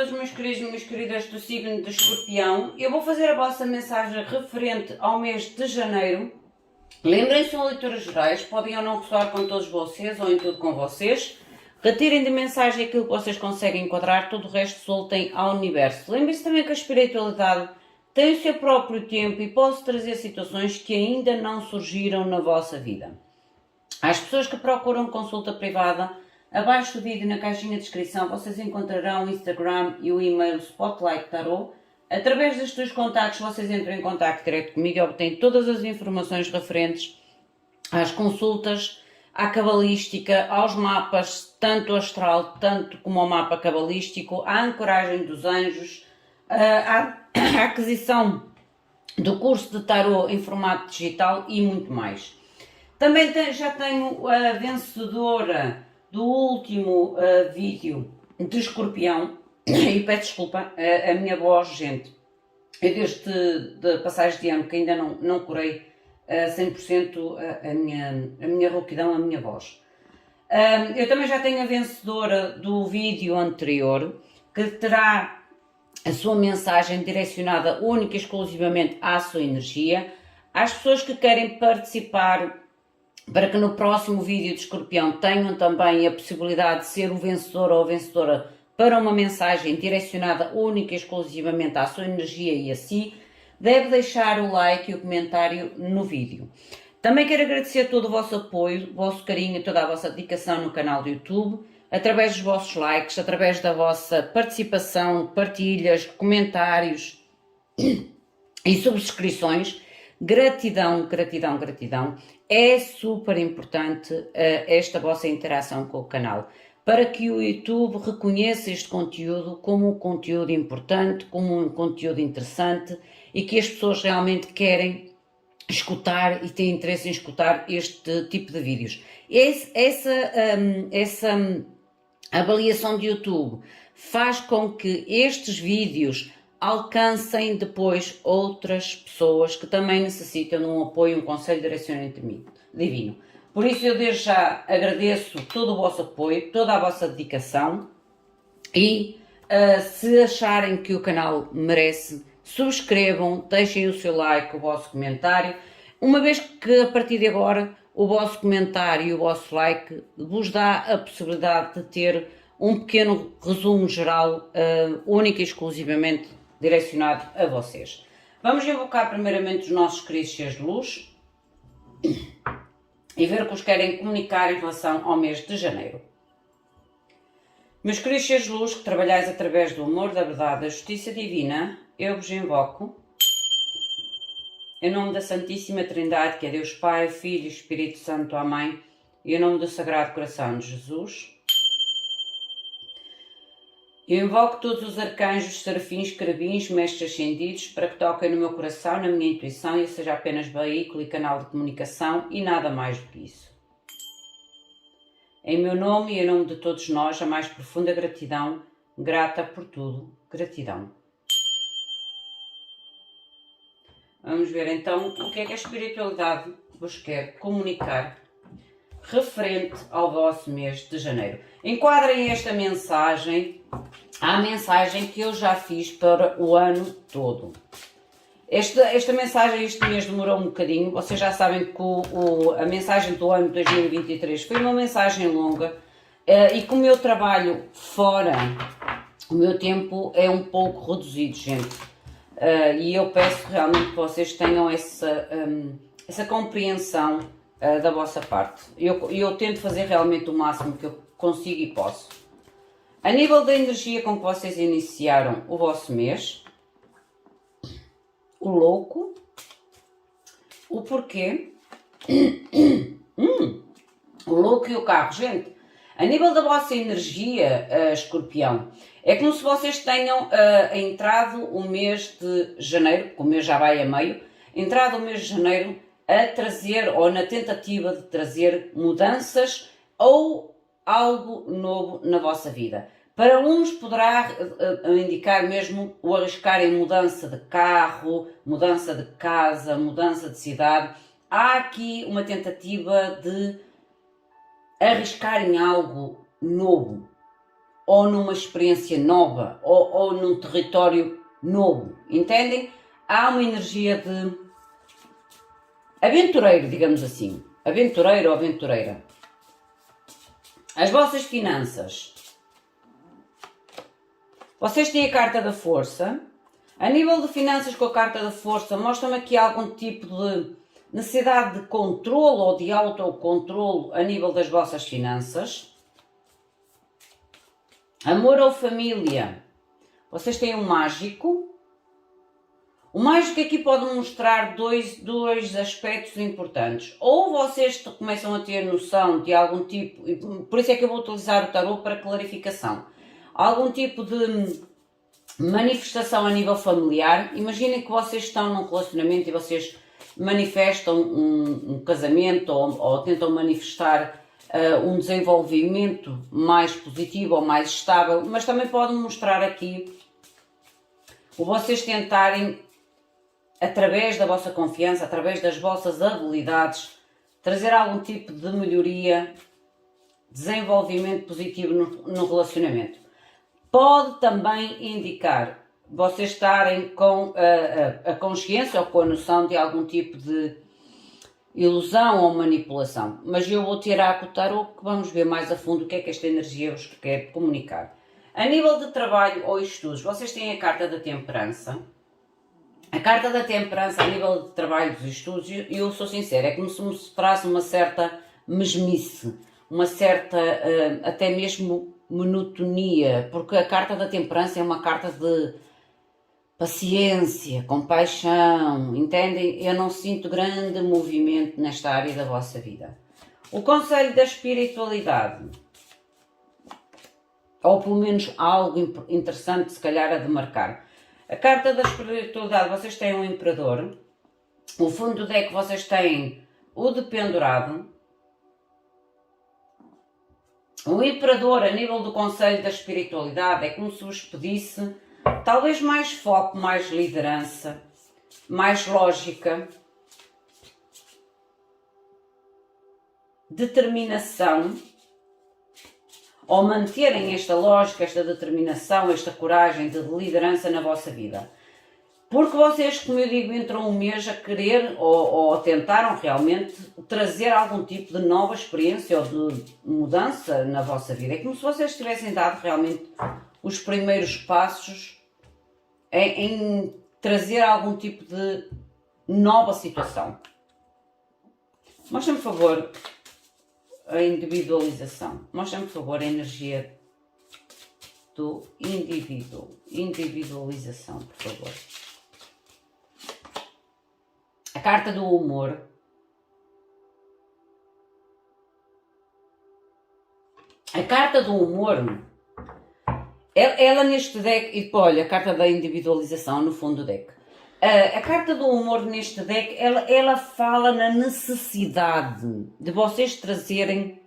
todos meus queridos e minhas queridas do signo de Escorpião. Eu vou fazer a vossa mensagem referente ao mês de janeiro. Lembrem-se, são leituras gerais, podem ou não ressoar com todos vocês ou em tudo com vocês. Retirem de mensagem aquilo que vocês conseguem enquadrar, todo o resto soltem ao universo. Lembrem-se também que a espiritualidade tem o seu próprio tempo e pode trazer situações que ainda não surgiram na vossa vida. Às pessoas que procuram consulta privada, abaixo do vídeo, na caixinha de descrição, vocês encontrarão o Instagram e o e-mail Spotlight Tarot. Através destes dois contactos, vocês entram em contacto direto comigo e obtêm todas as informações referentes às consultas, à cabalística, aos mapas, tanto astral, tanto como ao mapa cabalístico, à ancoragem dos anjos, à aquisição do curso de Tarot em formato digital e muito mais. Também já tenho a vencedora do último vídeo de Escorpião, e peço desculpa, a minha voz, gente, eu desde de passagem de ano que ainda não curei 100% a minha rouquidão, a minha voz. Eu também já tenho a vencedora do vídeo anterior, que terá a sua mensagem direcionada única e exclusivamente à sua energia, às pessoas que querem participar, para que no próximo vídeo de Escorpião tenham também a possibilidade de ser o vencedor ou a vencedora para uma mensagem direcionada única e exclusivamente à sua energia e a si, deve deixar o like e o comentário no vídeo. Também quero agradecer todo o vosso apoio, o vosso carinho e toda a vossa dedicação no canal do YouTube, através dos vossos likes, através da vossa participação, partilhas, comentários e subscrições. Gratidão, gratidão, gratidão. É super importante esta vossa interação com o canal, para que o YouTube reconheça este conteúdo como um conteúdo importante, como um conteúdo interessante e que as pessoas realmente querem escutar e têm interesse em escutar este tipo de vídeos. Essa avaliação de YouTube faz com que estes vídeos alcancem depois outras pessoas que também necessitam de um apoio, um conselho, direcionamento divino. Por isso eu desde já agradeço todo o vosso apoio, toda a vossa dedicação e se acharem que o canal merece, subscrevam, deixem o seu like, o vosso comentário, uma vez que a partir de agora o vosso comentário e o vosso like vos dá a possibilidade de ter um pequeno resumo geral, único e exclusivamente direcionado a vocês. Vamos invocar primeiramente os nossos queridos seres de luz e ver o que os querem comunicar em relação ao mês de janeiro. Meus queridos seres de luz que trabalhais através do amor, da verdade, da justiça divina, eu vos invoco em nome da Santíssima Trindade, que é Deus Pai, Filho e Espírito Santo, Amém, e em nome do Sagrado Coração de Jesus. Eu invoco todos os arcanjos, serafins, querubins, mestres ascendidos, para que toquem no meu coração, na minha intuição, e eu seja apenas veículo e canal de comunicação e nada mais do que isso. Em meu nome e em nome de todos nós, a mais profunda gratidão, grata por tudo, gratidão. Vamos ver então o que é que a espiritualidade vos quer comunicar referente ao vosso mês de janeiro. Enquadrem esta mensagem à mensagem que eu já fiz para o ano todo. Esta mensagem este mês demorou um bocadinho, vocês já sabem que a mensagem do ano 2023 foi uma mensagem longa e como eu trabalho fora, o meu tempo é um pouco reduzido, gente. E eu peço realmente que vocês tenham essa compreensão da vossa parte. Eu tento fazer realmente o máximo que eu consigo e posso. A nível da energia com que vocês iniciaram o vosso mês, o louco, o porquê, o louco e o carro. Gente, a nível da vossa energia, Escorpião, é como se vocês tenham entrado o mês de janeiro, o mês já vai a meio, entrado o mês de janeiro a trazer, ou na tentativa de trazer mudanças ou algo novo na vossa vida. Para uns poderá indicar mesmo o arriscar em mudança de carro, mudança de casa, mudança de cidade. Há aqui uma tentativa de arriscar em algo novo. ou numa experiência nova, ou num território novo, entendem? Há uma energia de aventureiro, digamos assim, aventureiro ou aventureira. As vossas finanças. Vocês têm a carta da força. A nível de finanças, com a carta da força, mostra-me aqui algum tipo de necessidade de controle ou de autocontrole a nível das vossas finanças. Amor ou família. Vocês têm um mágico. O mágico aqui pode mostrar dois aspectos importantes. Ou vocês começam a ter noção de algum tipo, e por isso é que eu vou utilizar o tarot para clarificação, algum tipo de manifestação a nível familiar. Imaginem que vocês estão num relacionamento e vocês manifestam um casamento ou tentam manifestar um desenvolvimento mais positivo ou mais estável, mas também pode mostrar aqui o vocês tentarem, através da vossa confiança, através das vossas habilidades, trazer algum tipo de melhoria, desenvolvimento positivo no relacionamento. Pode também indicar vocês estarem com a consciência ou com a noção de algum tipo de ilusão ou manipulação. Mas eu vou tirar com o tarot que vamos ver mais a fundo o que é que esta energia vos quer comunicar. A nível de trabalho ou estudos, vocês têm a carta da temperança. A carta da temperança a nível de trabalho e estudos, eu sou sincera, é como se mostrasse uma certa mesmice, uma certa até mesmo monotonia, porque a carta da temperança é uma carta de paciência, compaixão, entendem? Eu não sinto grande movimento nesta área da vossa vida. O conselho da espiritualidade, ou pelo menos algo interessante se calhar a demarcar. A carta da espiritualidade, vocês têm um imperador, o fundo do deck vocês têm o dependurado. O imperador, a nível do conselho da espiritualidade, é como se vos pedisse talvez mais foco, mais liderança, mais lógica, determinação, ou manterem esta lógica, esta determinação, esta coragem de liderança na vossa vida. Porque vocês, como eu digo, entram um mês a querer ou tentaram realmente trazer algum tipo de nova experiência ou de mudança na vossa vida. É como se vocês tivessem dado realmente os primeiros passos em trazer algum tipo de nova situação. Mostra-me, por favor, a individualização. Mostra-me, por favor, a energia do indivíduo. Individualização, por favor. A carta do humor. A carta do humor, ela neste deck, e olha, a carta da individualização no fundo do deck. A carta do humor neste deck, ela fala na necessidade de vocês trazerem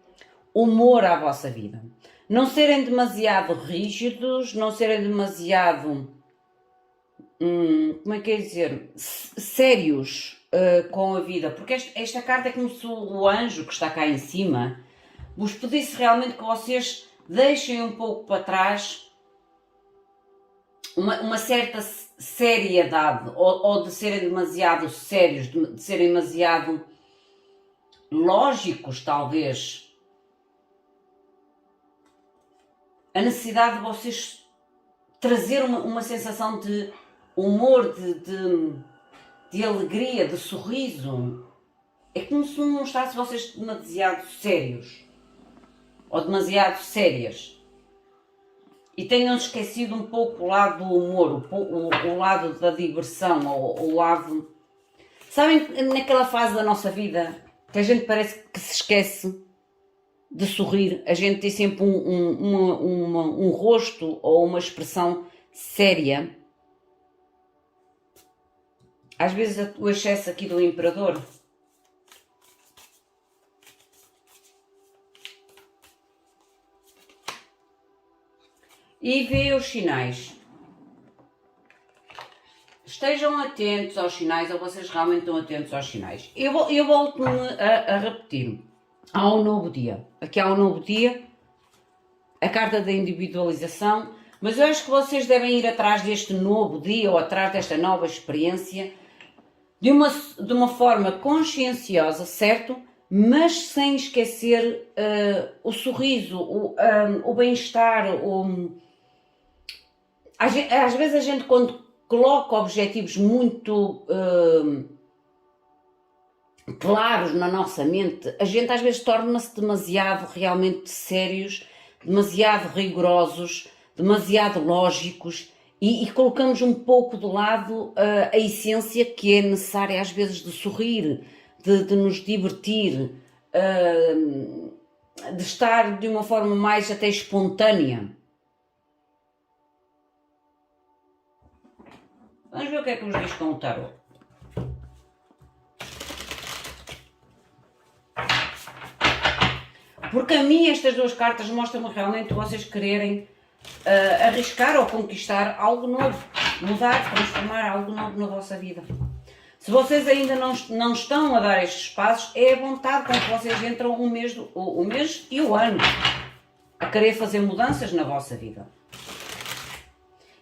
humor à vossa vida. Não serem demasiado rígidos, não serem demasiado, como é que é dizer, sérios com a vida. Porque esta carta é como se o anjo que está cá em cima vos pedisse realmente que vocês deixem um pouco para trás uma certa seriedade, ou de serem demasiado sérios, de serem demasiado lógicos, talvez. A necessidade de vocês trazer uma sensação de humor, de alegria, de sorriso. É como se não mostrasse vocês demasiado sérios ou demasiado sérias. E tenham esquecido um pouco o lado do humor, o lado da diversão, o lado... Sabem, naquela fase da nossa vida que a gente parece que se esquece de sorrir, a gente tem sempre um rosto ou uma expressão séria. Às vezes o excesso aqui do imperador. E vê os sinais. Estejam atentos aos sinais, ou vocês realmente estão atentos aos sinais. Eu volto-me a repetir. Há um novo dia. Aqui há um novo dia. a carta da individualização, mas eu acho que vocês devem ir atrás deste novo dia ou atrás desta nova experiência de uma forma conscienciosa, certo? Mas sem esquecer o sorriso, o bem-estar. Às vezes a gente, quando coloca objetivos muito claros na nossa mente, a gente às vezes torna-se demasiado realmente sérios, demasiado rigorosos, demasiado lógicos e colocamos um pouco de lado a essência que é necessária às vezes de sorrir, de nos divertir, de estar de uma forma mais até espontânea. Vamos ver o que é que nos diz com o tarot. Porque a mim estas duas cartas mostram realmente vocês quererem arriscar ou conquistar algo novo, mudar, transformar algo novo na vossa vida. Se vocês ainda não estão a dar estes passos, é a vontade com que vocês entram o mês e o ano a querer fazer mudanças na vossa vida.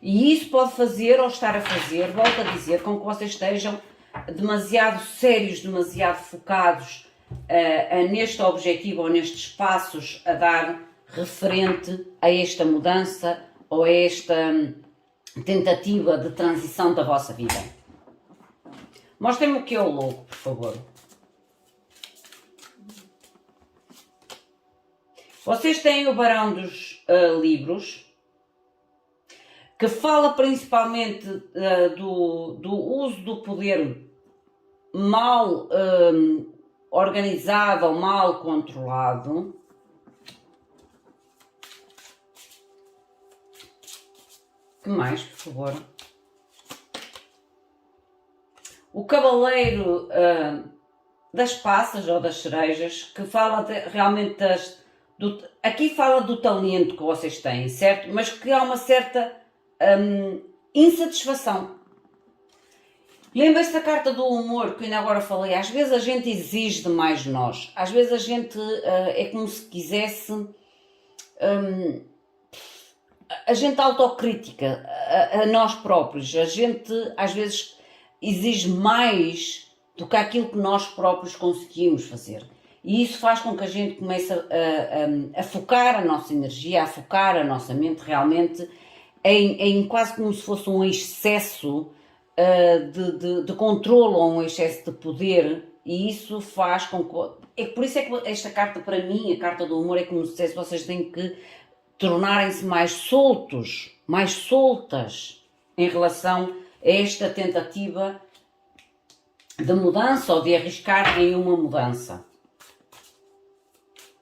E isso pode fazer ou estar a fazer, volto a dizer, com que vocês estejam demasiado sérios, demasiado focados neste objetivo ou nestes passos a dar referente a esta mudança ou a esta tentativa de transição da vossa vida. Mostrem-me o que é o louco, por favor. Vocês têm o Barão dos Livros, que fala principalmente do uso do poder mal organizado ou mal controlado. Que mais, por favor? O Cavaleiro das Passas ou das Cerejas, que fala realmente aqui fala do talento que vocês têm, certo? Mas que há uma certa insatisfação. Lembra-se da carta do humor que ainda agora falei? Às vezes a gente exige demais de nós. Às vezes a gente é como se quisesse... a gente autocrítica a nós próprios. A gente às vezes exige mais do que aquilo que nós próprios conseguimos fazer. E isso faz com que a gente comece a focar a nossa energia, a focar a nossa mente realmente em quase como se fosse um excesso de controle ou um excesso de poder, e isso faz com que... por isso é que esta carta, para mim, a carta do humor, é como se dissesse, vocês têm que tornarem-se mais soltos, mais soltas em relação a esta tentativa de mudança ou de arriscar em uma mudança.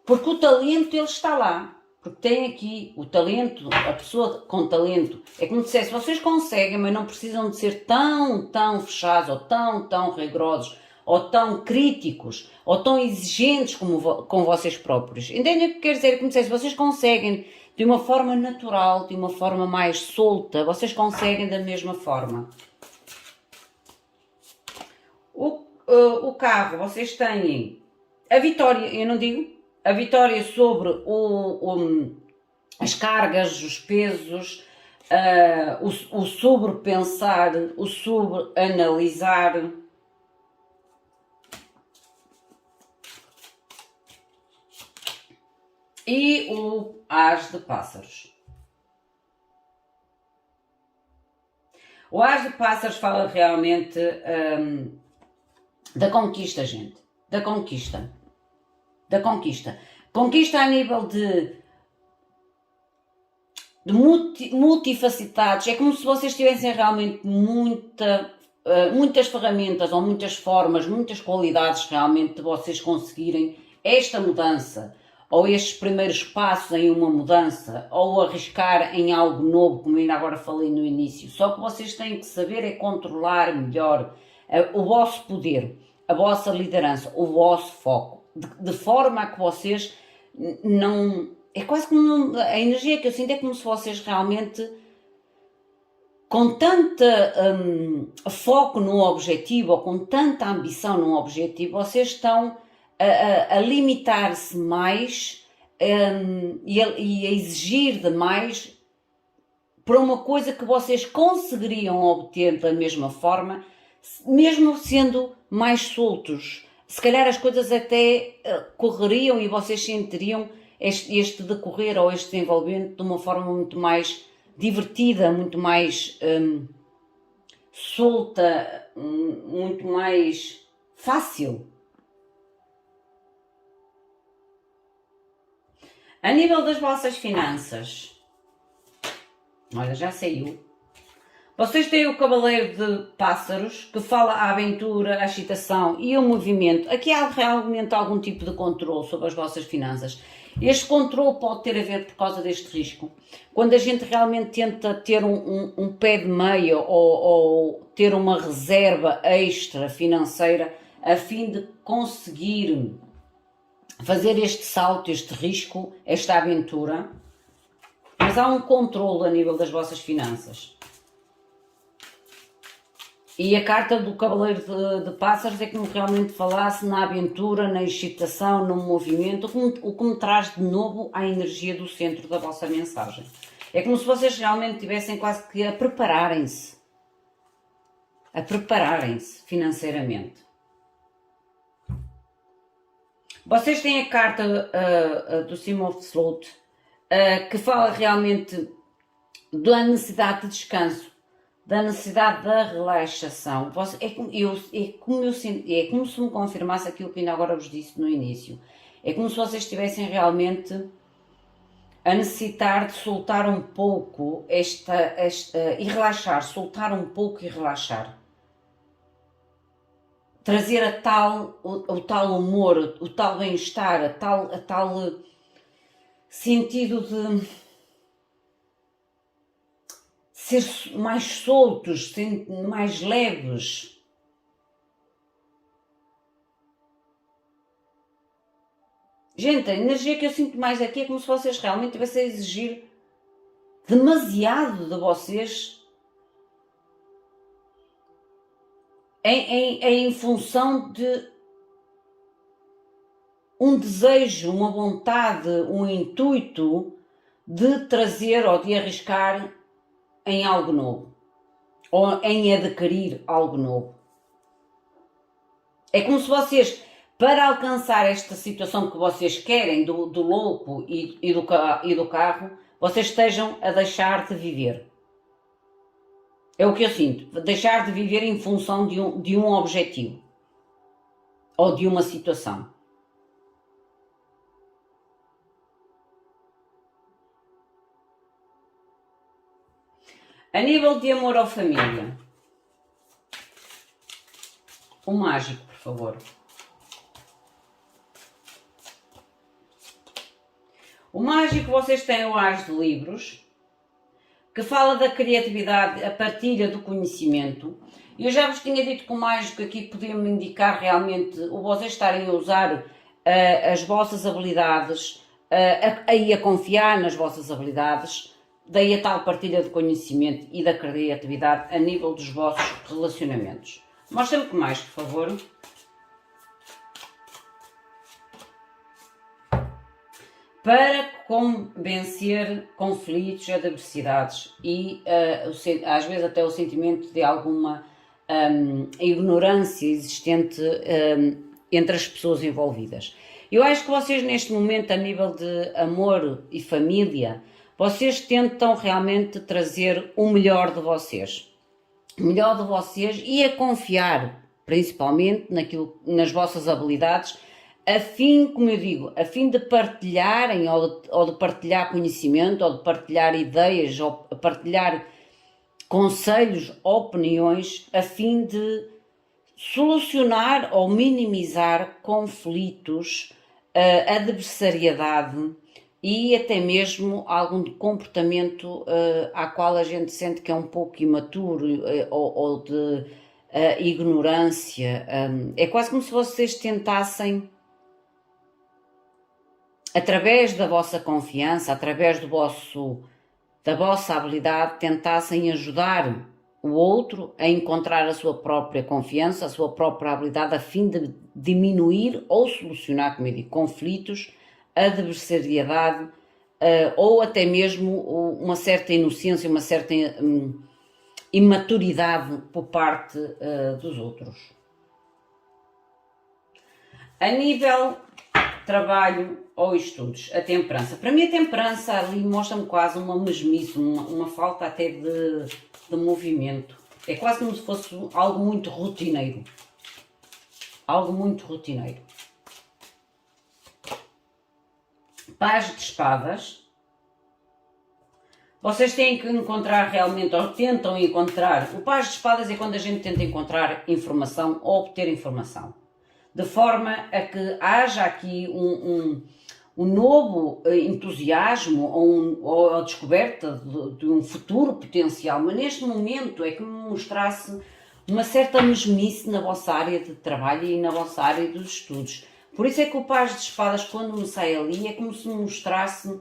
Porque o talento, ele está lá. Porque tem aqui o talento, a pessoa com talento. É como se dissesse, vocês conseguem, mas não precisam de ser tão fechados, ou tão rigorosos, ou tão críticos, ou tão exigentes com vocês próprios. Entendem o que quer dizer? É como se dissesse, vocês conseguem de uma forma natural, de uma forma mais solta, vocês conseguem da mesma forma. O carro, vocês têm a vitória, eu não digo, a vitória sobre as cargas, os pesos, o sobrepensar, o sobreanalisar. E o As de Pássaros. O As de Pássaros fala realmente da conquista, gente. Da conquista. Da conquista. Conquista a nível de multifacetados. É como se vocês tivessem realmente muitas ferramentas ou muitas formas, muitas qualidades realmente de vocês conseguirem esta mudança, ou estes primeiros passos em uma mudança, ou arriscar em algo novo, como ainda agora falei no início. Só que vocês têm que saber é controlar melhor o vosso poder, a vossa liderança, o vosso foco, de forma a que vocês não... É quase como... A energia que eu sinto é como se vocês realmente, com tanta foco num objetivo, ou com tanta ambição num objetivo, vocês estão a limitar-se mais e a exigir demais para uma coisa que vocês conseguiriam obter da mesma forma, mesmo sendo mais soltos. Se calhar as coisas até correriam e vocês sentiriam este decorrer ou este desenvolvimento de uma forma muito mais divertida, muito mais solta, muito mais fácil. A nível das vossas finanças, olha, já saiu. Vocês têm o Cavaleiro de Pássaros, que fala a aventura, a excitação e o movimento. Aqui há realmente algum tipo de controle sobre as vossas finanças. Este controle pode ter a ver por causa deste risco. Quando a gente realmente tenta ter um pé de meia ou ter uma reserva extra financeira a fim de conseguir fazer este salto, este risco, esta aventura, mas há um controle a nível das vossas finanças. E a carta do Cavaleiro de Pássaros é que me realmente falasse na aventura, na excitação, no movimento, o que me traz de novo à energia do centro da vossa mensagem. É como se vocês realmente estivessem quase que a prepararem-se financeiramente. Vocês têm a carta do Sim of Sloth, que fala realmente da necessidade de descanso, da necessidade da relaxação. É como se me confirmasse aquilo que ainda agora vos disse no início. É como se vocês estivessem realmente a necessitar de soltar um pouco e relaxar, soltar um pouco e relaxar. Trazer o tal humor, o tal bem-estar, a tal sentido de ser mais soltos, mais leves. Gente, a energia que eu sinto mais aqui é como se vocês realmente estivessem a exigir demasiado de vocês em função de um desejo, uma vontade, um intuito de trazer ou de arriscar em algo novo, ou em adquirir algo novo. É como se vocês, para alcançar esta situação que vocês querem, do louco e do carro, vocês estejam a deixar de viver. É o que eu sinto, deixar de viver em função de um objetivo, ou de uma situação. A nível de amor ou família, o mágico, por favor. O mágico, vocês têm o As de Livros, que fala da criatividade, a partilha do conhecimento. E eu já vos tinha dito que o mágico aqui podia-me indicar realmente o vocês estarem a usar as vossas habilidades, a confiar nas vossas habilidades, daí a tal partilha de conhecimento e da criatividade a nível dos vossos relacionamentos. Mostra-me que mais, por favor. Para vencer conflitos, adversidades e às vezes até o sentimento de alguma ignorância existente entre as pessoas envolvidas. Eu acho que vocês neste momento, a nível de amor e família, vocês tentam realmente trazer o melhor de vocês. O melhor de vocês e a confiar principalmente nas vossas habilidades, a fim, como eu digo, a fim de partilharem ou de partilhar conhecimento, ou de partilhar ideias, ou partilhar conselhos, opiniões, a fim de solucionar ou minimizar conflitos, adversariedade e até mesmo algum comportamento a qual a gente sente que é um pouco imaturo ou de ignorância. É quase como se vocês tentassem, através da vossa confiança, através da vossa habilidade, tentassem ajudar o outro a encontrar a sua própria confiança, a sua própria habilidade, a fim de diminuir ou solucionar, como eu digo, conflitos adversariedade, ou até mesmo uma certa inocência, uma certa imaturidade por parte dos outros. A nível trabalho ou estudos, a temperança. Para mim a temperança ali mostra-me quase uma mesmice, uma falta até de movimento. É quase como se fosse algo muito rotineiro. Algo muito rotineiro. Paz de espadas. Vocês têm que encontrar realmente, ou tentam encontrar, o paz de espadas é quando a gente tenta encontrar informação ou obter informação. De forma a que haja aqui um novo entusiasmo ou a descoberta de um futuro potencial, mas neste momento é que me mostrasse uma certa mesmice na vossa área de trabalho e na vossa área dos estudos. Por isso é que o paz de espadas, quando me sai ali, é como se me mostrasse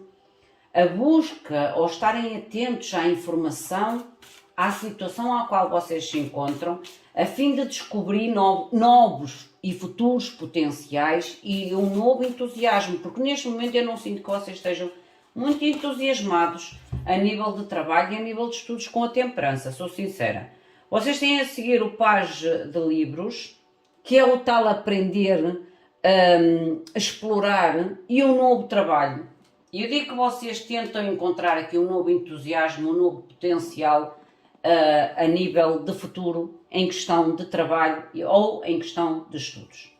a busca ou estarem atentos à informação, à situação à qual vocês se encontram, a fim de descobrir novos e futuros potenciais e um novo entusiasmo, porque neste momento eu não sinto que vocês estejam muito entusiasmados a nível de trabalho e a nível de estudos com a temperança, sou sincera. Vocês têm a seguir o page de livros, que é o tal aprender, explorar e um novo trabalho. E eu digo que vocês tentam encontrar aqui um novo entusiasmo, um novo potencial a nível de futuro, em questão de trabalho ou em questão de estudos.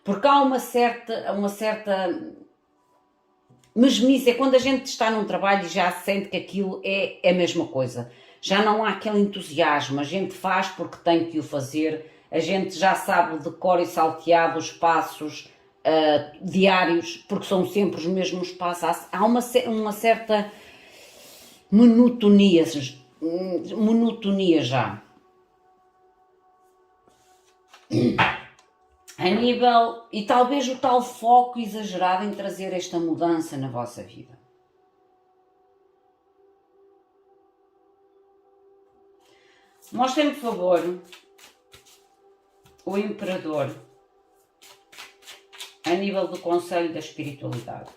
Porque há uma certa mesmice, é quando a gente está num trabalho e já sente que aquilo é a mesma coisa. Já não há aquele entusiasmo, a gente faz porque tem que o fazer, a gente já sabe de cor e salteado os passos diários, porque são sempre os mesmos passos. Há uma certa monotonia já. A nível, e talvez o tal foco exagerado em trazer esta mudança na vossa vida. Mostrem-me, por favor, o Imperador a nível do Conselho da Espiritualidade.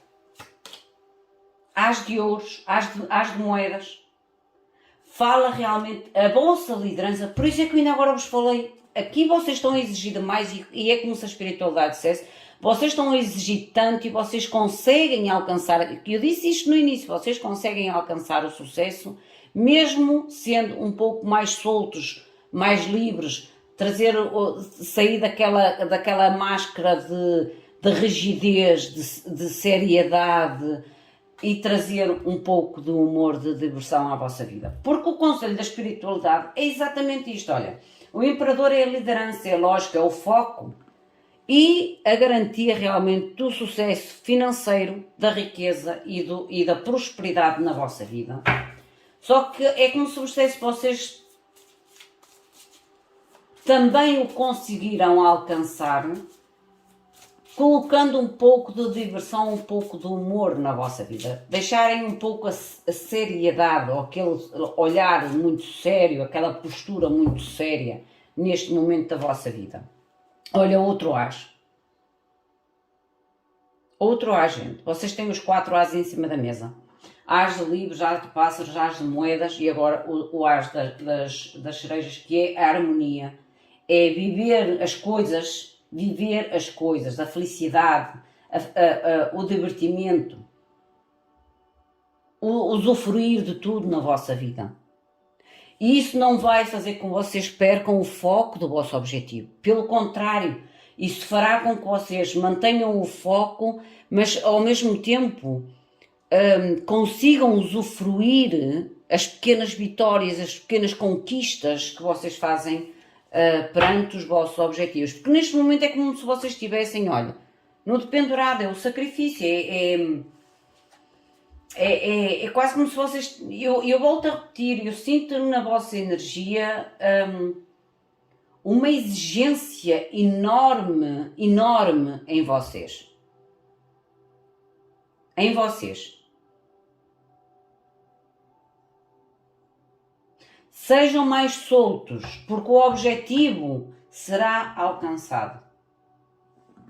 As de ouros, as de moedas. Fala realmente a vossa liderança, por isso é que eu ainda agora vos falei, aqui vocês estão a exigir mais, e é como se a espiritualidade dissesse, vocês estão a exigir tanto e vocês conseguem alcançar, eu disse isto no início, vocês conseguem alcançar o sucesso, mesmo sendo um pouco mais soltos, mais livres, sair daquela máscara de rigidez, de seriedade, e trazer um pouco de humor, de diversão à vossa vida. Porque o Conselho da Espiritualidade é exatamente isto, olha. O Imperador é a liderança, é a lógica, é o foco e a garantia realmente do sucesso financeiro, da riqueza e da prosperidade na vossa vida. Só que é como se vocês também o conseguirão alcançar colocando um pouco de diversão, um pouco de humor na vossa vida. Deixarem um pouco a seriedade, ou aquele olhar muito sério, aquela postura muito séria neste momento da vossa vida. Olha, outro as. Outro as, gente. Vocês têm os 4 as em cima da mesa. As de livros, as de pássaros, as de moedas e agora o as das cerejas, que é a harmonia. É viver as coisas, a felicidade, o divertimento, o usufruir de tudo na vossa vida. E isso não vai fazer com que vocês percam o foco do vosso objetivo. Pelo contrário, isso fará com que vocês mantenham o foco, mas ao mesmo tempo consigam usufruir as pequenas vitórias, as pequenas conquistas que vocês fazem perante os vossos objetivos. Porque neste momento é como se vocês estivessem, olha, no dependurado, é o sacrifício, é quase como se vocês, eu volto a repetir, eu sinto na vossa energia uma exigência enorme em vocês. Em vocês. Sejam mais soltos, porque o objetivo será alcançado.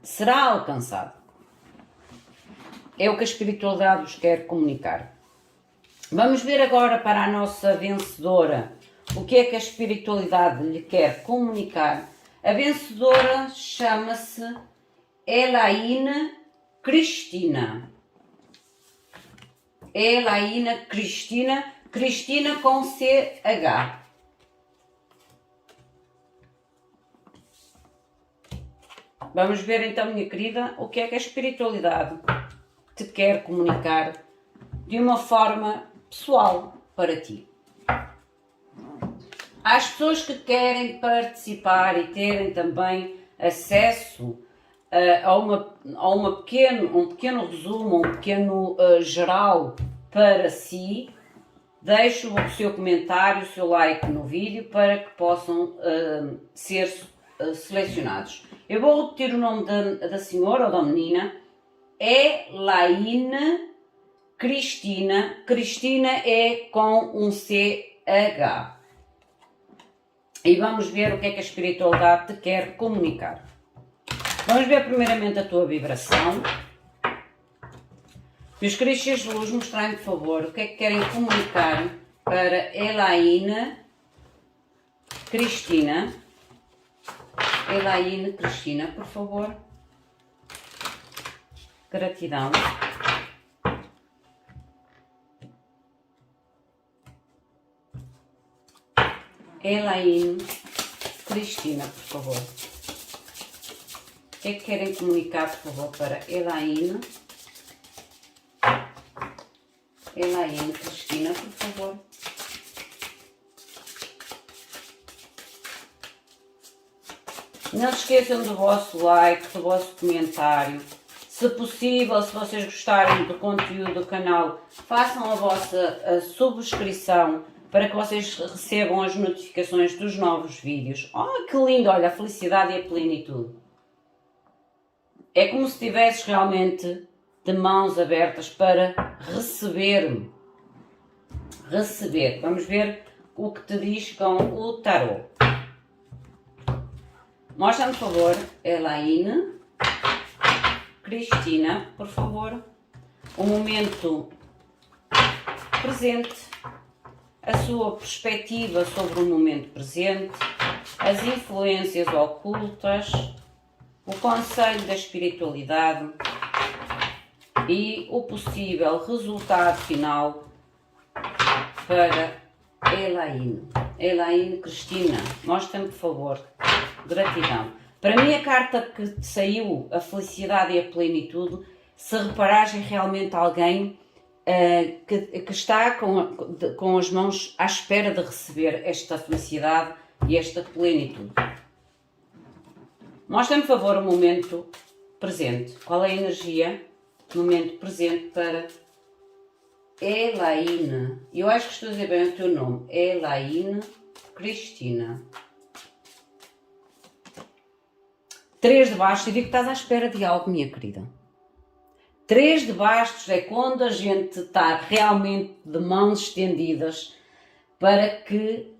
Será alcançado. é o que a espiritualidade vos quer comunicar. Vamos ver agora para a nossa vencedora o que é que a espiritualidade lhe quer comunicar. A vencedora chama-se Elaine Cristina. Elaine Cristina, Cristina com CH. Vamos ver então, minha querida, o que é que a espiritualidade te quer comunicar de uma forma pessoal para ti. Às pessoas que querem participar e terem também acesso a um pequeno resumo, um pequeno geral para si, deixo o seu comentário, o seu like no vídeo para que possam ser selecionados. Eu vou repetir o nome da senhora ou da menina. Elaine Cristina. Cristina é com um CH. E vamos ver o que é que a espiritualidade te quer comunicar. Vamos ver primeiramente a tua vibração. Meus queridos seres de luz, mostrem-me, por favor, o que é que querem comunicar para Elaine Cristina. Elaine Cristina, por favor. Gratidão. Elaine Cristina, por favor. O que é que querem comunicar, por favor, para Elaine? Elaine Cristina, por favor. Não se esqueçam do vosso like, do vosso comentário. Se possível, se vocês gostarem do conteúdo do canal, façam a vossa subscrição para que vocês recebam as notificações dos novos vídeos. Oh, que lindo! Olha, a felicidade e a plenitude. É como se estivesses realmente de mãos abertas para receber. Receber. Vamos ver o que te diz com o tarô. Mostra-me, por favor, Elaine Cristina, por favor, o momento presente, a sua perspectiva sobre o momento presente, as influências ocultas, o conselho da espiritualidade e o possível resultado final para Elaine. Elaine Cristina, mostra-me, por favor. Gratidão. Para mim a carta que saiu, a felicidade e a plenitude, se reparares é realmente alguém que está com as mãos à espera de receber esta felicidade e esta plenitude. Mostra-me, por favor, o momento presente. Qual é a energia do momento presente para Elaine? Eu acho que estou a dizer bem o teu nome. Elaine Cristina. 3 de bastos, eu digo que estás à espera de algo, minha querida. 3 de bastos é quando a gente está realmente de mãos estendidas para que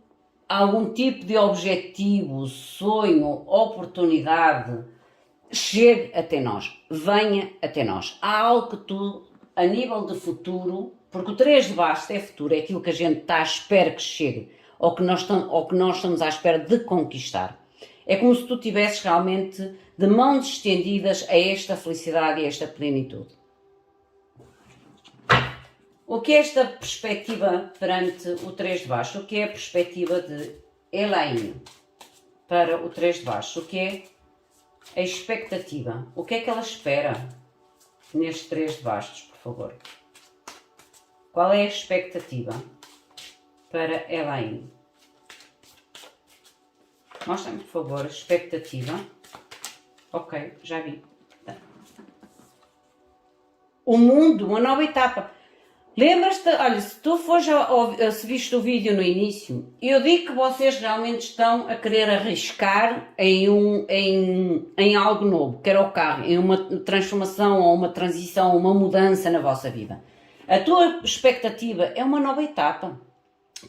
algum tipo de objetivo, sonho, oportunidade chegue até nós, venha até nós. Há algo que tu, a nível de futuro, porque o 3 de bastos é futuro, é aquilo que a gente está à espera que chegue, ou que nós estamos à espera de conquistar. É como se tu tivesses realmente de mãos estendidas a esta felicidade e a esta plenitude. O que é esta perspectiva perante o 3 de bastos? O que é a perspectiva de Elaine para o 3 de bastos? O que é a expectativa? O que é que ela espera neste 3 de bastos, por favor? Qual é a expectativa para Elaine? Mostra-me, por favor, a expectativa. Ok, já vi. O mundo, uma nova etapa. Lembras-te, olha, se tu se viste o vídeo no início, eu digo que vocês realmente estão a querer arriscar em algo novo, quer o carro, em uma transformação ou uma transição, uma mudança na vossa vida. A tua expectativa é uma nova etapa.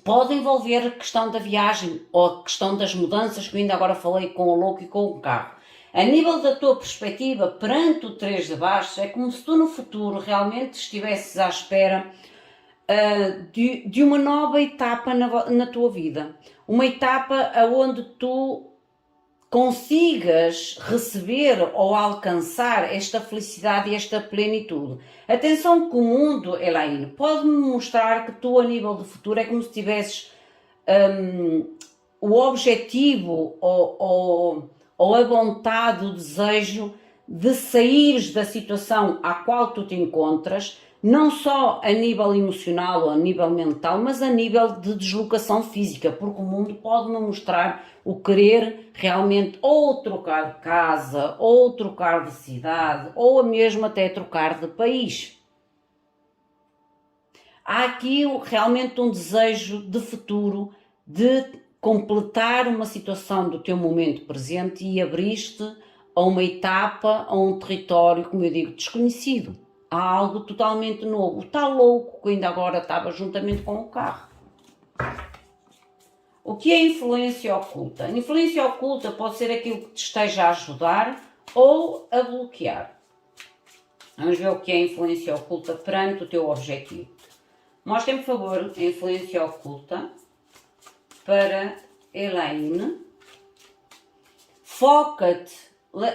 Pode envolver a questão da viagem ou a questão das mudanças que eu ainda agora falei com o louco e com o carro. A nível da tua perspectiva, perante o 3 de bastos, é como se tu no futuro realmente estivesses à espera de uma nova etapa na tua vida. Uma etapa onde tu consigas receber ou alcançar esta felicidade e esta plenitude. Atenção que o mundo, Elaine, pode-me mostrar que tu a nível de futuro é como se tivesses o objetivo ou a vontade, o desejo de saíres da situação à qual tu te encontras, não só a nível emocional ou a nível mental, mas a nível de deslocação física, porque o mundo pode-me mostrar o querer realmente ou trocar de casa, ou trocar de cidade, ou mesmo até trocar de país. Há aqui realmente um desejo de futuro, de completar uma situação do teu momento presente e abrir-te a uma etapa, a um território, como eu digo, desconhecido. Há algo totalmente novo. Está louco que ainda agora estava juntamente com o carro. O que é influência oculta? A influência oculta pode ser aquilo que te esteja a ajudar ou a bloquear. Vamos ver o que é influência oculta perante o teu objetivo. Mostrem, por favor, a influência oculta para Elaine. Foca-te,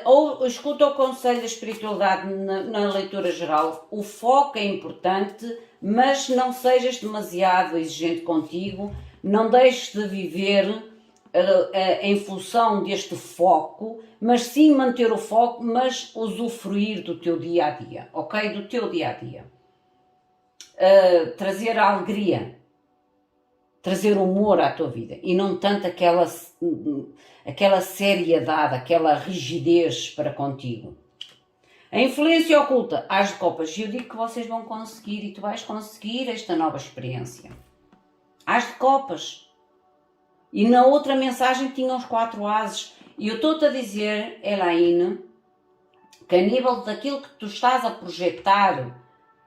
ou escuta o conselho da espiritualidade na leitura geral. O foco é importante, mas não sejas demasiado exigente contigo. Não deixes de viver em função deste foco, mas sim manter o foco, mas usufruir do teu dia-a-dia, ok? Do teu dia-a-dia. Trazer a alegria, trazer humor à tua vida e não tanto aquela seriedade, aquela rigidez para contigo. A influência oculta, As de Copas, e eu digo que vocês vão conseguir e tu vais conseguir esta nova experiência. As de Copas. E na outra mensagem tinham os 4 ases. E eu estou-te a dizer, Elaine, que a nível daquilo que tu estás a projetar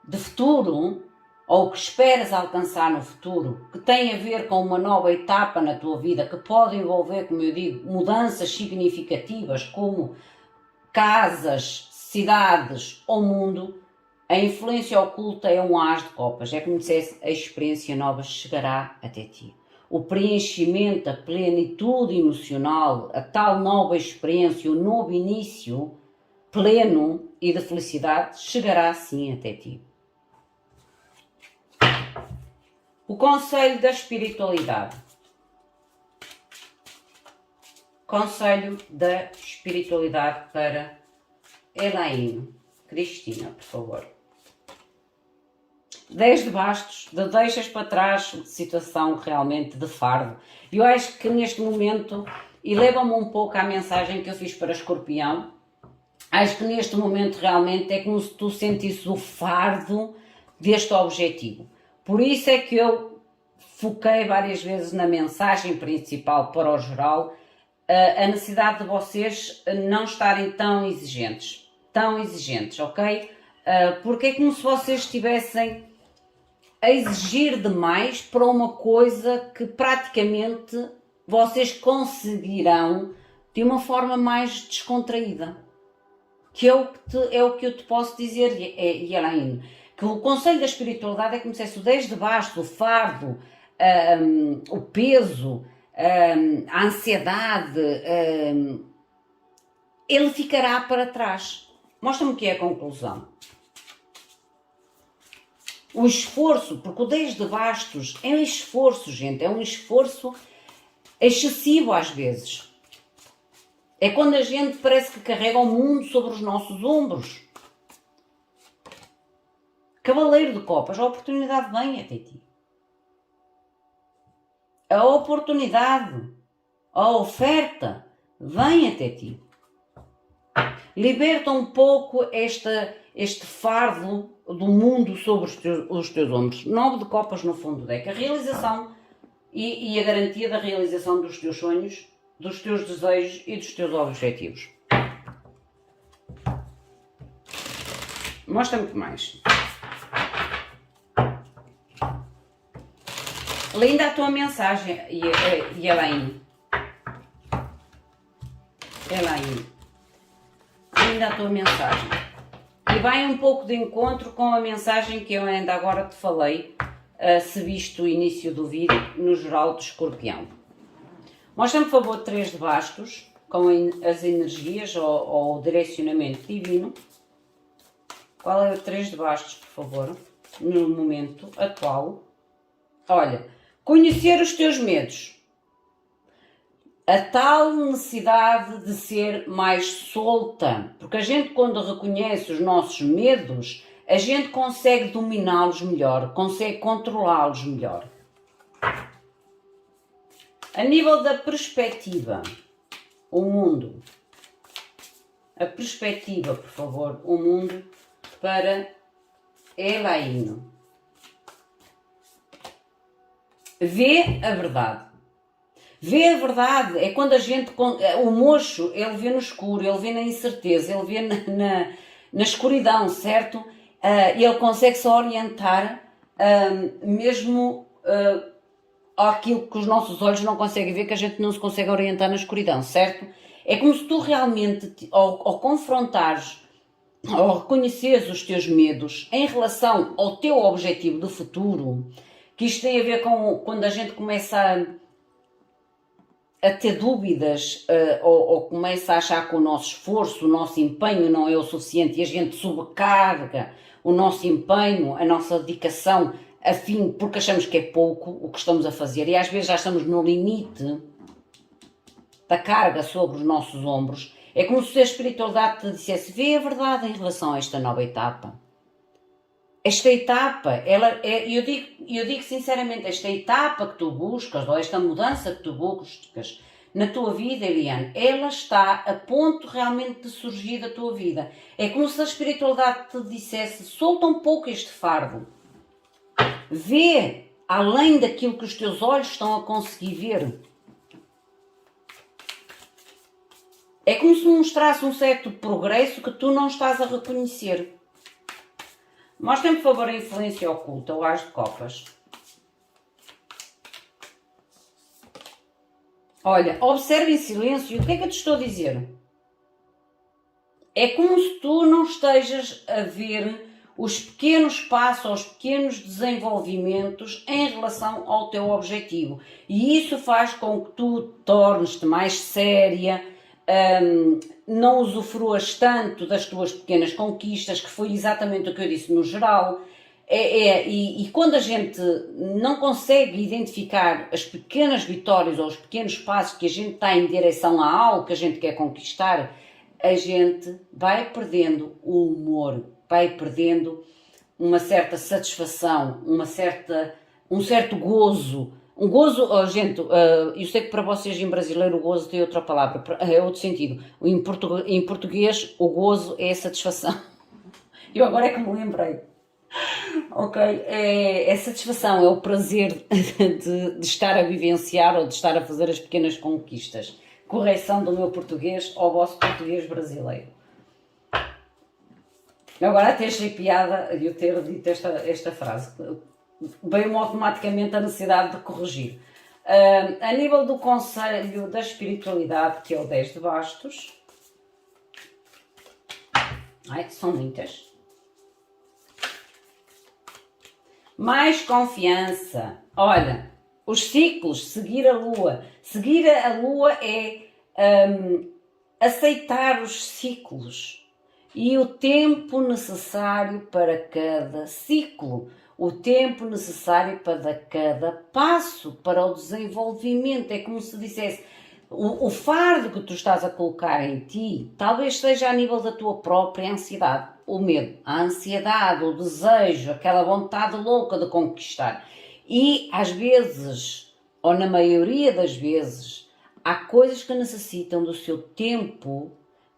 de futuro, ou que esperas alcançar no futuro, que tem a ver com uma nova etapa na tua vida, que pode envolver, como eu digo, mudanças significativas, como casas, cidades ou mundo, a influência oculta é um As de Copas. É como dissesse, a experiência nova chegará até ti. O preenchimento, a plenitude emocional, a tal nova experiência, o novo início pleno e de felicidade chegará sim até ti. O conselho da espiritualidade. Conselho da espiritualidade para Elaine. Cristina, por favor. 10 de bastos, de deixas para trás, de situação realmente de fardo. Eu acho que neste momento, e leva-me um pouco à mensagem que eu fiz para Escorpião, acho que neste momento realmente é como se tu sentisses o fardo deste objetivo. Por isso é que eu foquei várias vezes na mensagem principal para o geral, a necessidade de vocês não estarem tão exigentes, ok? Porque é como se vocês estivessem a exigir demais para uma coisa que praticamente vocês conseguirão de uma forma mais descontraída. Que é o que eu te posso dizer, Elaine. Que o conselho da espiritualidade é como se fosse o 10 de basto, o fardo, o peso, a ansiedade, ele ficará para trás. Mostra-me o que é a conclusão. O esforço, porque o 10 de bastos é um esforço, gente, é um esforço excessivo às vezes. É quando a gente parece que carrega o mundo sobre os nossos ombros. Cavaleiro de Copas, a oportunidade vem até ti. A oportunidade, a oferta vem até ti. Liberta um pouco este fardo do mundo sobre os teus ombros. 9 de Copas no fundo do deck. A realização e a garantia da realização dos teus sonhos, dos teus desejos e dos teus objetivos. Mostra-me o que mais. Linda a tua mensagem, Elaine. linda a tua mensagem. E vai um pouco de encontro com a mensagem que eu ainda agora te falei, se viste o início do vídeo, no geral do Escorpião. Mostra-me, por favor, 3 de bastos, com as energias ou o direcionamento divino. Qual é o 3 de bastos, por favor, no momento atual? Olha, conhecer os teus medos. A tal necessidade de ser mais solta, porque a gente, quando reconhece os nossos medos, a gente consegue dominá-los melhor, consegue controlá-los melhor. A nível da perspectiva, o mundo. A perspectiva, por favor, o mundo para Elaine. Vê a verdade. Vê a verdade, é quando a gente, o mocho, ele vê no escuro, ele vê na incerteza, ele vê na escuridão, certo? Ele consegue-se orientar mesmo àquilo que os nossos olhos não conseguem ver, que a gente não se consegue orientar na escuridão, certo? É como se tu realmente, ao confrontares, ao reconheceres os teus medos em relação ao teu objetivo de futuro, que isto tem a ver com quando a gente começa a ter dúvidas ou começa a achar que o nosso esforço, o nosso empenho não é o suficiente e a gente sobrecarga o nosso empenho, a nossa dedicação, porque achamos que é pouco o que estamos a fazer e às vezes já estamos no limite da carga sobre os nossos ombros. É como se a espiritualidade te dissesse: vê a verdade em relação a esta nova etapa. Esta etapa, eu digo sinceramente, esta etapa que tu buscas, ou esta mudança que tu buscas na tua vida, Eliane, ela está a ponto realmente de surgir da tua vida. É como se a espiritualidade te dissesse: solta um pouco este fardo. Vê além daquilo que os teus olhos estão a conseguir ver. É como se mostrasse um certo progresso que tu não estás a reconhecer. Mostra-me, por favor, a influência oculta, o As de Copas. Olha, observe em silêncio. O que é que eu te estou a dizer? É como se tu não estejas a ver os pequenos passos, os pequenos desenvolvimentos em relação ao teu objetivo. E isso faz com que tu tornes-te mais séria, não usufruas tanto das tuas pequenas conquistas, que foi exatamente o que eu disse no geral. E quando a gente não consegue identificar as pequenas vitórias ou os pequenos passos que a gente está em direção a algo que a gente quer conquistar, a gente vai perdendo o humor, vai perdendo uma certa satisfação, um certo gozo. Um gozo, gente, eu sei que para vocês em brasileiro o gozo tem outra palavra, é outro sentido. Em português o gozo é a satisfação. Eu agora é que me lembrei. Ok? É satisfação, é o prazer de estar a vivenciar ou de estar a fazer as pequenas conquistas. Correção do meu português ao vosso português brasileiro. Eu agora até achei piada de eu ter dito esta frase. Veio-me automaticamente a necessidade de corrigir. A nível do conselho da espiritualidade, que é o 10 de bastos. São muitas. Mais confiança. Olha, os ciclos, seguir a lua. Seguir a lua é aceitar os ciclos e o tempo necessário para cada ciclo. O tempo necessário para cada passo, para o desenvolvimento. É como se dissesse, o fardo que tu estás a colocar em ti, talvez seja a nível da tua própria ansiedade, o medo, a ansiedade, o desejo, aquela vontade louca de conquistar. E às vezes, ou na maioria das vezes, há coisas que necessitam do seu tempo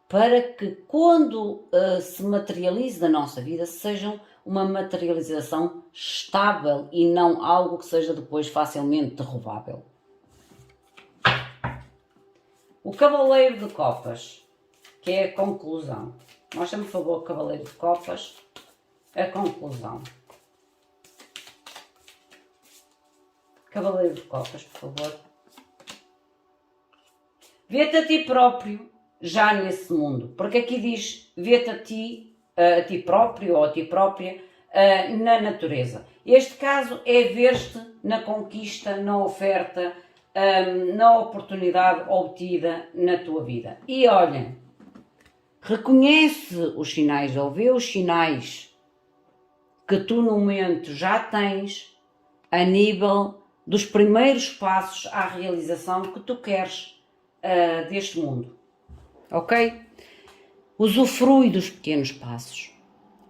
para que quando se materialize na nossa vida, sejam uma materialização estável e não algo que seja depois facilmente derrubável. O Cavaleiro de Copas, que é a conclusão. Mostra-me, por favor, o Cavaleiro de Copas, a conclusão. Cavaleiro de Copas, por favor. Vê-te a ti próprio já nesse mundo. Porque aqui diz, vê-te a ti próprio ou a ti própria, na natureza. Este caso é ver-te na conquista, na oferta, na oportunidade obtida na tua vida. E olha, reconhece os sinais ou vê os sinais que tu no momento já tens a nível dos primeiros passos à realização que tu queres deste mundo. Ok? Usufrui dos pequenos passos.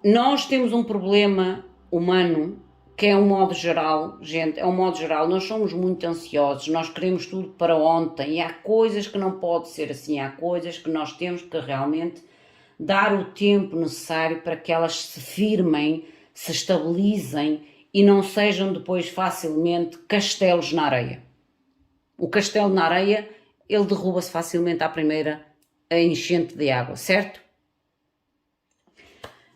Nós temos um problema humano que é um modo geral, gente, é um modo geral, nós somos muito ansiosos, nós queremos tudo para ontem e há coisas que não pode ser assim, há coisas que nós temos que realmente dar o tempo necessário para que elas se firmem, se estabilizem e não sejam depois facilmente castelos na areia. O castelo na areia, ele derruba-se facilmente à primeira enchente de água, certo?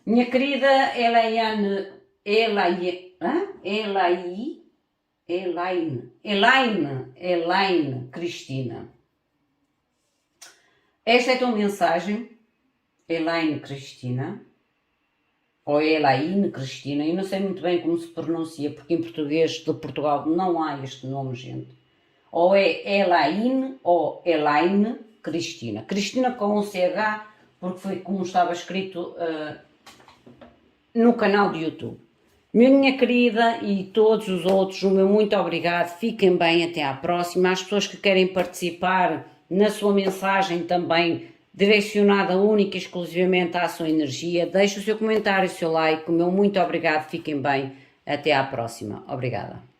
Minha querida Elaine Cristina. Esta é a tua mensagem, Elaine Cristina, ou Elaine Cristina, eu não sei muito bem como se pronuncia, porque em português de Portugal não há este nome, gente. Ou é Elaine ou Elaine Cristina. Cristina com um CH, porque foi como estava escrito no canal do YouTube. Minha querida e todos os outros, o meu muito obrigado, fiquem bem, até à próxima. As pessoas que querem participar na sua mensagem também direcionada única e exclusivamente à sua energia, deixe o seu comentário, o seu like, o meu muito obrigado, fiquem bem, até à próxima. Obrigada.